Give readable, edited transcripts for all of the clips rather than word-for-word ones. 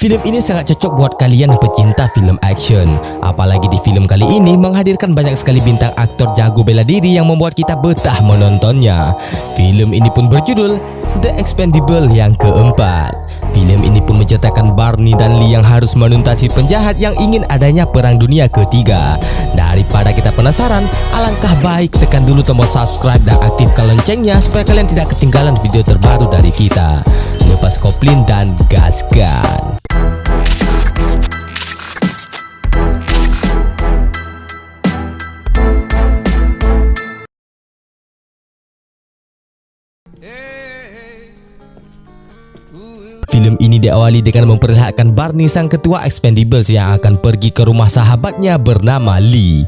Film ini sangat cocok buat kalian pecinta film action. Apalagi di film kali ini menghadirkan banyak sekali bintang aktor jago bela diri yang membuat kita betah menontonnya. Film ini pun berjudul The Expendables yang keempat. Film ini pun menceritakan Barney dan Lee yang harus menuntasi penjahat yang ingin adanya perang dunia ketiga. Daripada kita penasaran, alangkah baik tekan dulu tombol subscribe dan aktifkan loncengnya supaya kalian tidak ketinggalan video terbaru dari kita. Lepas koplin dan gaskan. Film ini diawali dengan memperlihatkan Barney sang ketua Expendables yang akan pergi ke rumah sahabatnya bernama Lee.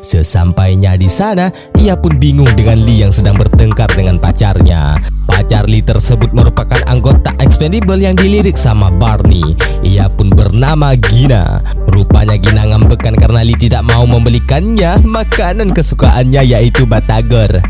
Sesampainya di sana, ia pun bingung dengan Lee yang sedang bertengkar dengan pacarnya. Pacar Lee tersebut merupakan anggota Expendables yang dilirik sama Barney. Ia pun bernama Gina. Rupanya Gina ngambekan karena Lee tidak mau membelikannya makanan kesukaannya yaitu batagor.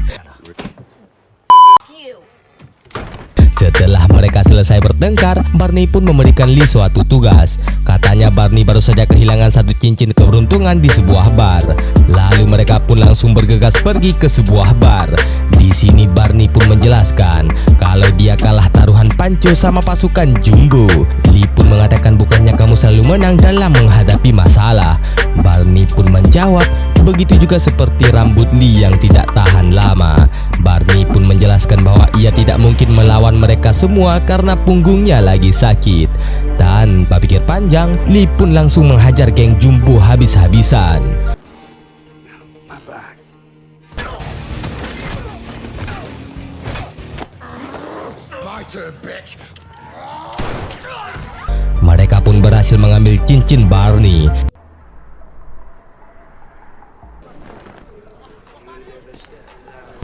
Setelah mereka selesai bertengkar, Barney pun memberikan Lee suatu tugas. Katanya Barney baru saja kehilangan satu cincin keberuntungan di sebuah bar. Lalu mereka pun langsung bergegas pergi ke sebuah bar. Di sini Barney pun menjelaskan kalau dia kalah taruhan panco sama pasukan Jumbo. Lee pun mengatakan bukannya kamu selalu menang dalam menghadapi masalah. Barney pun menjawab, begitu juga seperti rambut Lee yang tidak tahan lama. Barney pun menjelaskan bahwa ia tidak mungkin melawan mereka semua karena punggungnya lagi sakit. Tanpa pikir panjang, Lee pun langsung menghajar geng Jumbo habis-habisan. Mereka pun berhasil mengambil cincin Barney.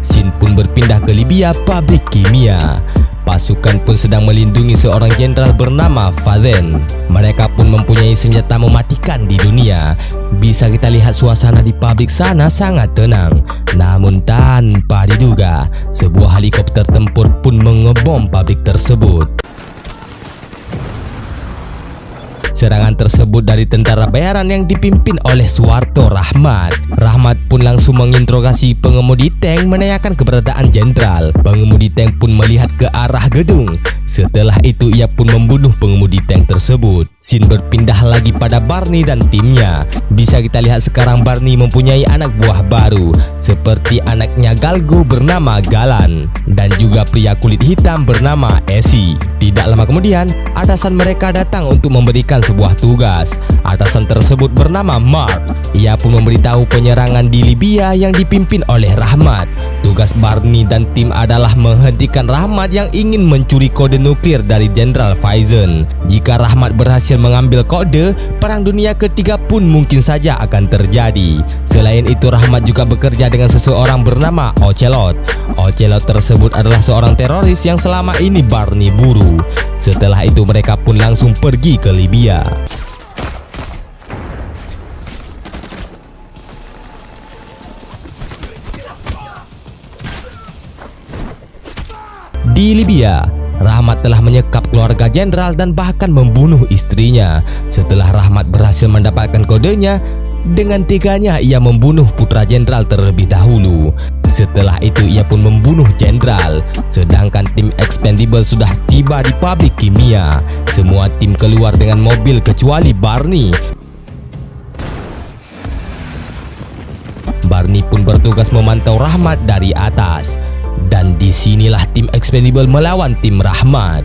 Scene pun berpindah ke Libya, pabrik kimia. Pasukan pun sedang melindungi seorang jenderal bernama Faden. Mereka pun mempunyai senjata mematikan di dunia. Bisa kita lihat suasana di pabrik sana sangat tenang. Namun tanpa diduga, sebuah helikopter tempur pun mengebom pabrik tersebut. Serangan tersebut dari tentara bayaran yang dipimpin oleh Suwarto Rahmat. Rahmat pun langsung menginterogasi pengemudi tank menanyakan keberadaan jenderal. Pengemudi tank pun melihat ke arah gedung. Setelah itu ia pun membunuh pengemudi tank tersebut. Scene berpindah lagi pada Barney dan timnya. Bisa kita lihat sekarang Barney mempunyai anak buah baru, seperti anaknya Galgo bernama Galan dan juga pria kulit hitam bernama Essie. Tidak lama kemudian, atasan mereka datang untuk memberikan sebuah tugas. Atasan tersebut bernama Mark. Ia pun memberitahu penyerangan di Libya yang dipimpin oleh Rahmat. Tugas Barney dan tim adalah menghentikan Rahmat yang ingin mencuri kode nuklir dari Jenderal Faison. Jika Rahmat berhasil mengambil kode, perang dunia ketiga pun mungkin saja akan terjadi. Selain itu, Rahmat juga bekerja dengan seseorang bernama Ocelot. Ocelot tersebut adalah seorang teroris yang selama ini Barney buru. Setelah itu mereka pun langsung pergi ke Libya. Di Libya, Rahmat telah menyekap keluarga jenderal dan bahkan membunuh istrinya. Setelah Rahmat berhasil mendapatkan kodenya, dengan teganya ia membunuh putra jenderal terlebih dahulu. Setelah itu ia pun membunuh jenderal. Sedangkan tim Expendables sudah tiba di pabrik kimia. Semua tim keluar dengan mobil kecuali Barney. Barney pun bertugas memantau Rahmat dari atas. Dan disinilah tim Expendables melawan tim Rahmat.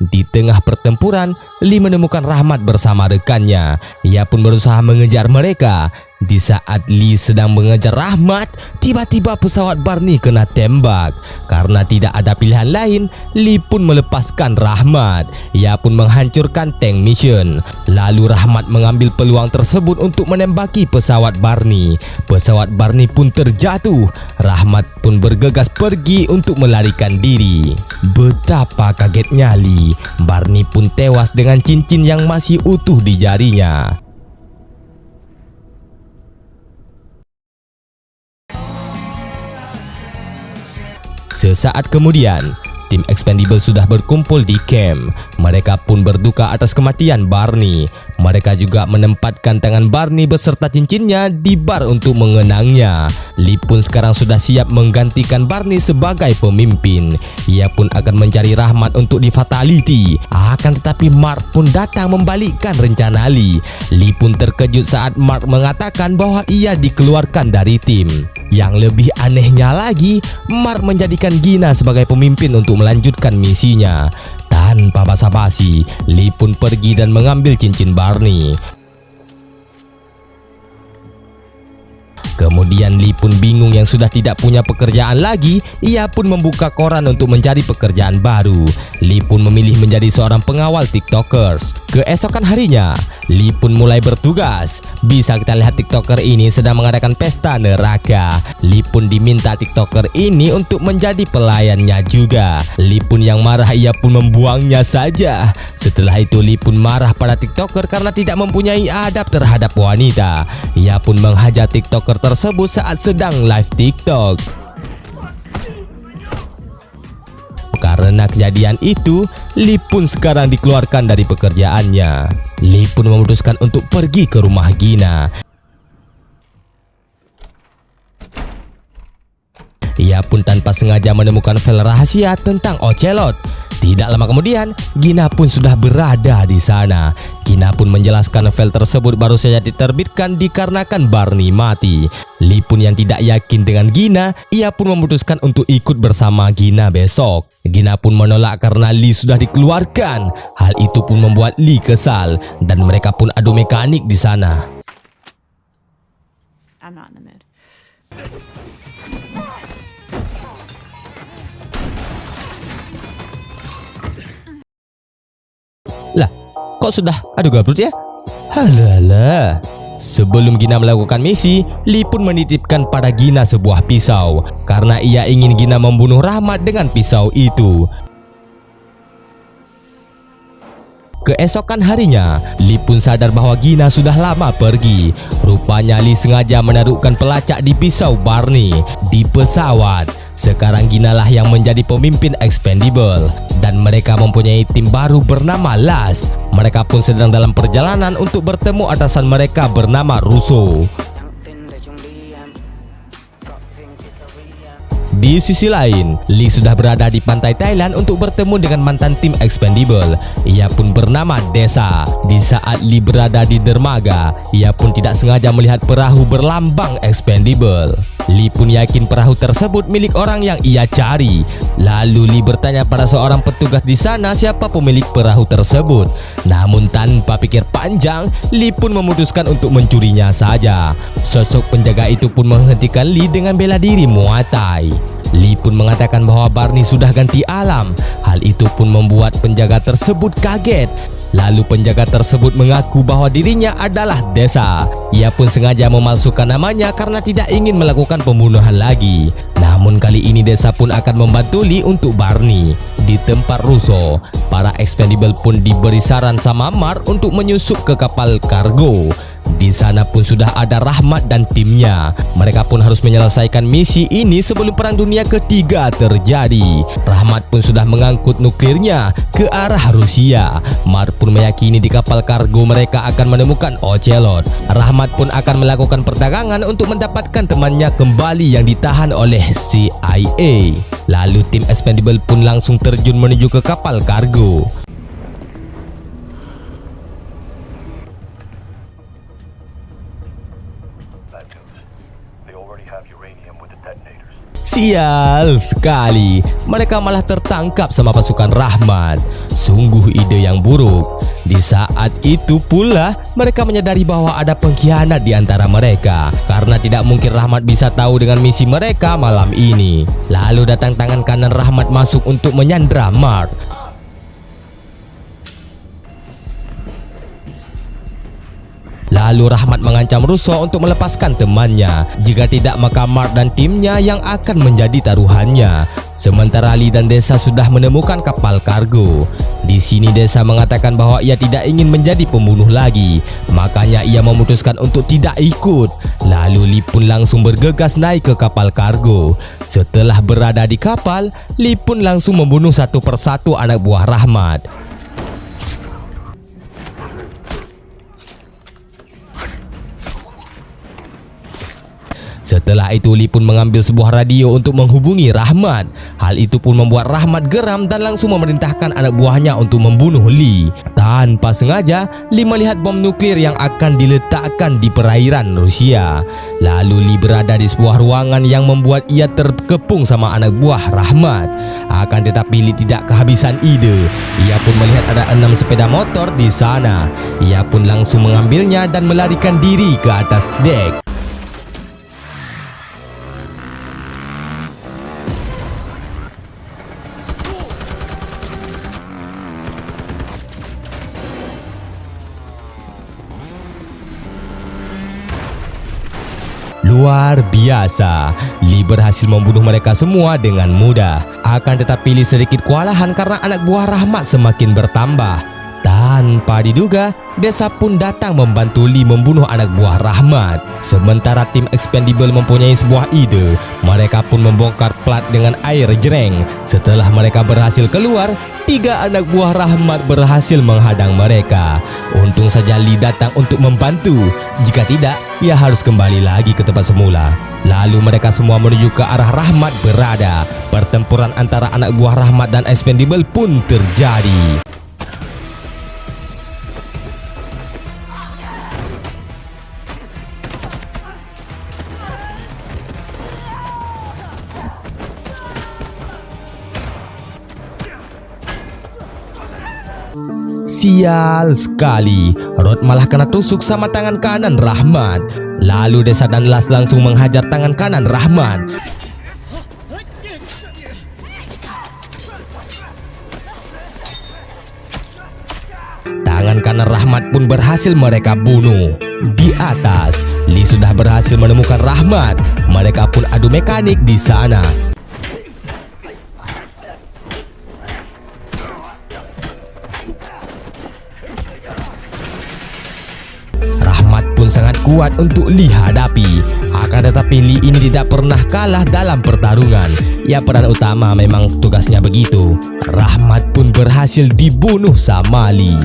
Di tengah pertempuran, Lee menemukan Rahmat bersama rekannya. Ia pun berusaha mengejar mereka. Di saat Lee sedang mengejar Rahmat, tiba-tiba pesawat Barney kena tembak. Karena tidak ada pilihan lain, Lee pun melepaskan Rahmat. Ia pun menghancurkan tank mission. Lalu Rahmat mengambil peluang tersebut untuk menembaki pesawat Barney. Pesawat Barney pun terjatuh. Rahmat pun bergegas pergi untuk melarikan diri. Betapa kagetnya Lee. Barney pun tewas dengan cincin yang masih utuh di jarinya. Sesaat kemudian, tim Expendables sudah berkumpul di camp. Mereka pun berduka atas kematian Barney. Mereka juga menempatkan tangan Barney beserta cincinnya di bar untuk mengenangnya. Lee pun sekarang sudah siap menggantikan Barney sebagai pemimpin. Ia pun akan mencari Rahmat untuk di fatality. Akan tetapi Mark pun datang membalikkan rencana Lee. Lee pun terkejut saat Mark mengatakan bahwa ia dikeluarkan dari tim. Yang lebih anehnya lagi, Mark menjadikan Gina sebagai pemimpin untuk melanjutkan misinya. Tanpa basa-basi, Lee pun pergi dan mengambil cincin Barney. Kemudian Lee pun bingung yang sudah tidak punya pekerjaan lagi. Ia pun membuka koran untuk mencari pekerjaan baru. Lee pun memilih menjadi seorang pengawal TikTokers. Keesokan harinya, Lee pun mulai bertugas. Bisa kita lihat TikToker ini sedang mengadakan pesta neraka. Lee pun diminta TikToker ini untuk menjadi pelayannya juga. Lee pun yang marah, ia pun membuangnya saja. Setelah itu Lee pun marah pada TikToker karena tidak mempunyai adab terhadap wanita. Ia pun menghajar TikToker tersebut saat sedang live TikTok. Karena kejadian itu, Lee pun sekarang dikeluarkan dari pekerjaannya. Lee pun memutuskan untuk pergi ke rumah Gina. Ia pun tanpa sengaja menemukan file rahasia tentang Ocelot. Tidak lama kemudian, Gina pun sudah berada di sana. Gina pun menjelaskan file tersebut baru saja diterbitkan dikarenakan Barney mati. Lee pun yang tidak yakin dengan Gina, ia pun memutuskan untuk ikut bersama Gina besok. Gina pun menolak karena Lee sudah dikeluarkan. Hal itu pun membuat Lee kesal dan mereka pun adu mekanik di sana. I'm not in the mood. Lah, kok sudah adu gabrut ya? Halah. Sebelum Gina melakukan misi, Lee pun menitipkan pada Gina sebuah pisau karena ia ingin Gina membunuh Rahmat dengan pisau itu. Keesokan harinya, Lee pun sadar bahwa Gina sudah lama pergi. Rupanya Lee sengaja menaruhkan pelacak di pisau Barney di pesawat. Sekarang Gina lah yang menjadi pemimpin Expendable dan mereka mempunyai tim baru bernama Last. Mereka pun sedang dalam perjalanan untuk bertemu atasan mereka bernama Russo. Di sisi lain, Lee sudah berada di pantai Thailand untuk bertemu dengan mantan tim Expendable. Ia pun bernama Desa. Di saat Lee berada di dermaga, ia pun tidak sengaja melihat perahu berlambang Expendable. Lee pun yakin perahu tersebut milik orang yang ia cari. Lalu Lee bertanya pada seorang petugas di sana siapa pemilik perahu tersebut. Namun tanpa pikir panjang, Lee pun memutuskan untuk mencurinya saja. Sosok penjaga itu pun menghentikan Lee dengan bela diri Muay Thai. Lee pun mengatakan bahwa Barney sudah ganti alam. Hal itu pun membuat penjaga tersebut kaget. Lalu penjaga tersebut mengaku bahwa dirinya adalah Desa. Ia pun sengaja memalsukan namanya karena tidak ingin melakukan pembunuhan lagi. Namun kali ini Desa pun akan membantu Lee untuk Barney. Di tempat Russo, para Expendable pun diberi saran sama Mark untuk menyusup ke kapal kargo. Di sana pun sudah ada Rahmat dan timnya. Mereka pun harus menyelesaikan misi ini sebelum Perang Dunia Ketiga terjadi. Rahmat pun sudah mengangkut nuklirnya ke arah Rusia. Mark pun meyakini di kapal kargo mereka akan menemukan Ocelot. Rahmat pun akan melakukan perdagangan untuk mendapatkan temannya kembali yang ditahan oleh CIA. Lalu tim Expendable pun langsung terjun menuju ke kapal kargo. Sial sekali, mereka malah tertangkap sama pasukan Rahmat. Sungguh ide yang buruk. Di saat itu pula mereka menyadari bahwa ada pengkhianat di antara mereka, karena tidak mungkin Rahmat bisa tahu dengan misi mereka malam ini. Lalu datang tangan kanan Rahmat masuk untuk menyandra Mark. Lalu Rahmat mengancam Russo untuk melepaskan temannya. Jika tidak, maka Mark dan timnya yang akan menjadi taruhannya. Sementara Lee dan Desa sudah menemukan kapal kargo. Di sini Desa mengatakan bahwa ia tidak ingin menjadi pembunuh lagi, makanya ia memutuskan untuk tidak ikut. Lalu Lee pun langsung bergegas naik ke kapal kargo. Setelah berada di kapal, Lee pun langsung membunuh satu persatu anak buah Rahmat. Setelah itu Lee pun mengambil sebuah radio untuk menghubungi Rahmat. Hal itu pun membuat Rahmat geram dan langsung memerintahkan anak buahnya untuk membunuh Lee. Tanpa sengaja, Lee melihat bom nuklir yang akan diletakkan di perairan Rusia. Lalu Lee berada di sebuah ruangan yang membuat ia terkepung sama anak buah Rahmat. Akan tetapi Lee tidak kehabisan ide. Ia pun melihat ada 6 sepeda motor di sana. Ia pun langsung mengambilnya dan melarikan diri ke atas dek. Luar biasa, Lee berhasil membunuh mereka semua dengan mudah. Akan tetapi Lee sedikit kewalahan karena anak buah Rahmat semakin bertambah. Tanpa diduga, Desa pun datang membantu Lee membunuh anak buah Rahmat. Sementara tim Expendable mempunyai sebuah ide. Mereka pun membongkar plat dengan air jreng. Setelah mereka berhasil keluar, 3 anak buah Rahmat berhasil menghadang mereka. Untung saja Lee datang untuk membantu. Jika tidak, ia harus kembali lagi ke tempat semula. Lalu mereka semua menuju ke arah Rahmat berada. Pertempuran antara anak buah Rahmat dan Expendable pun terjadi. Sial sekali, Rod malah kena tusuk sama tangan kanan Rahmat. Lalu Desa dan Las langsung menghajar tangan kanan Rahmat. Tangan kanan Rahmat pun berhasil mereka bunuh. Di atas, Lee sudah berhasil menemukan Rahmat. Mereka pun adu mekanik di sana. Sangat kuat untuk Lee hadapi. Akan tetapi Lee ini tidak pernah kalah dalam pertarungan. Ya, peran utama memang tugasnya begitu. Rahmat pun berhasil dibunuh sama Lee.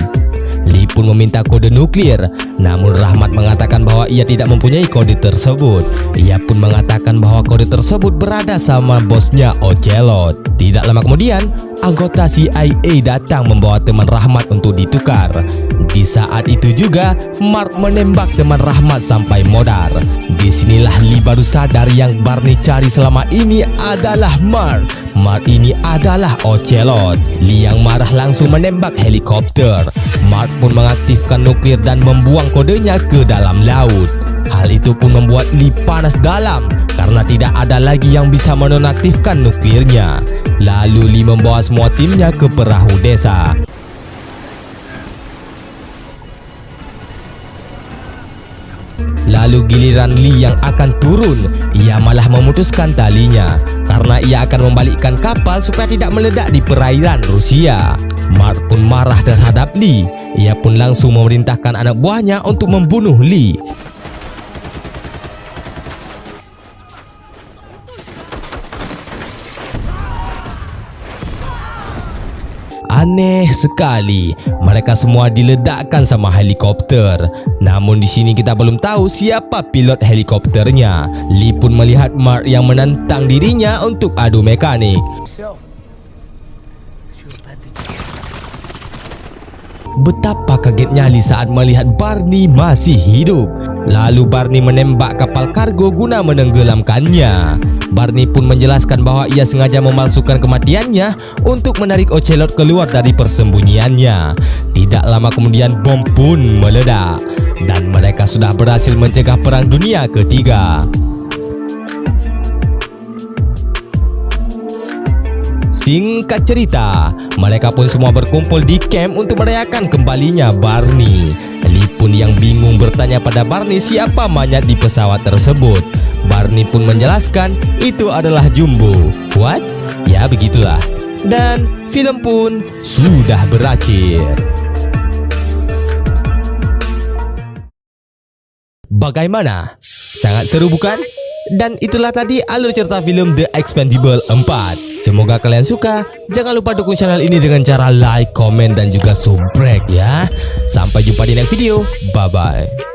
Lee pun meminta kode nuklir, namun Rahmat mengatakan bahwa ia tidak mempunyai kode tersebut. Ia pun mengatakan bahwa kode tersebut berada sama bosnya Ocelot. Tidak lama kemudian, anggota CIA datang membawa teman Rahmat untuk ditukar. Di saat itu juga, Mark menembak teman Rahmat sampai modar. Disinilah Lee baru sadar yang Barney cari selama ini adalah Mark. Mark ini adalah Ocelot. Lee yang marah langsung menembak helikopter. Mark pun mengaktifkan nuklir dan membuang kodenya ke dalam laut. Hal itu pun membuat Lee panas dalam karena tidak ada lagi yang bisa menonaktifkan nuklirnya. Lalu Lee membawa semua timnya ke perahu Desa. Lalu giliran Lee yang akan turun. Ia malah memutuskan talinya karena ia akan membalikkan kapal supaya tidak meledak di perairan Rusia. Mark pun marah terhadap Lee. Ia pun langsung memerintahkan anak buahnya untuk membunuh Lee. Aneh sekali, mereka semua diledakkan sama helikopter. Namun di sini kita belum tahu siapa pilot helikopternya. Lee pun melihat Mark yang menentang dirinya untuk adu mekanik. Betapa kagetnya Lee saat melihat Barney masih hidup. Lalu Barney menembak kapal kargo guna menenggelamkannya. Barney pun menjelaskan bahwa ia sengaja memalsukan kematiannya untuk menarik Ocelot keluar dari persembunyiannya. Tidak lama kemudian bom pun meledak dan mereka sudah berhasil mencegah Perang Dunia Ketiga. Singkat cerita, mereka pun semua berkumpul di camp untuk merayakan kembalinya Barney. Lee pun yang bingung bertanya pada Barney siapa mayat di pesawat tersebut. Barney pun menjelaskan itu adalah Jumbo. What? Ya begitulah. Dan film pun sudah berakhir. Bagaimana? Sangat seru bukan? Dan itulah tadi alur cerita film The Expendables 4. Semoga kalian suka. Jangan lupa dukung channel ini dengan cara like, komen, dan juga subscribe ya. Sampai jumpa di next video. Bye-bye.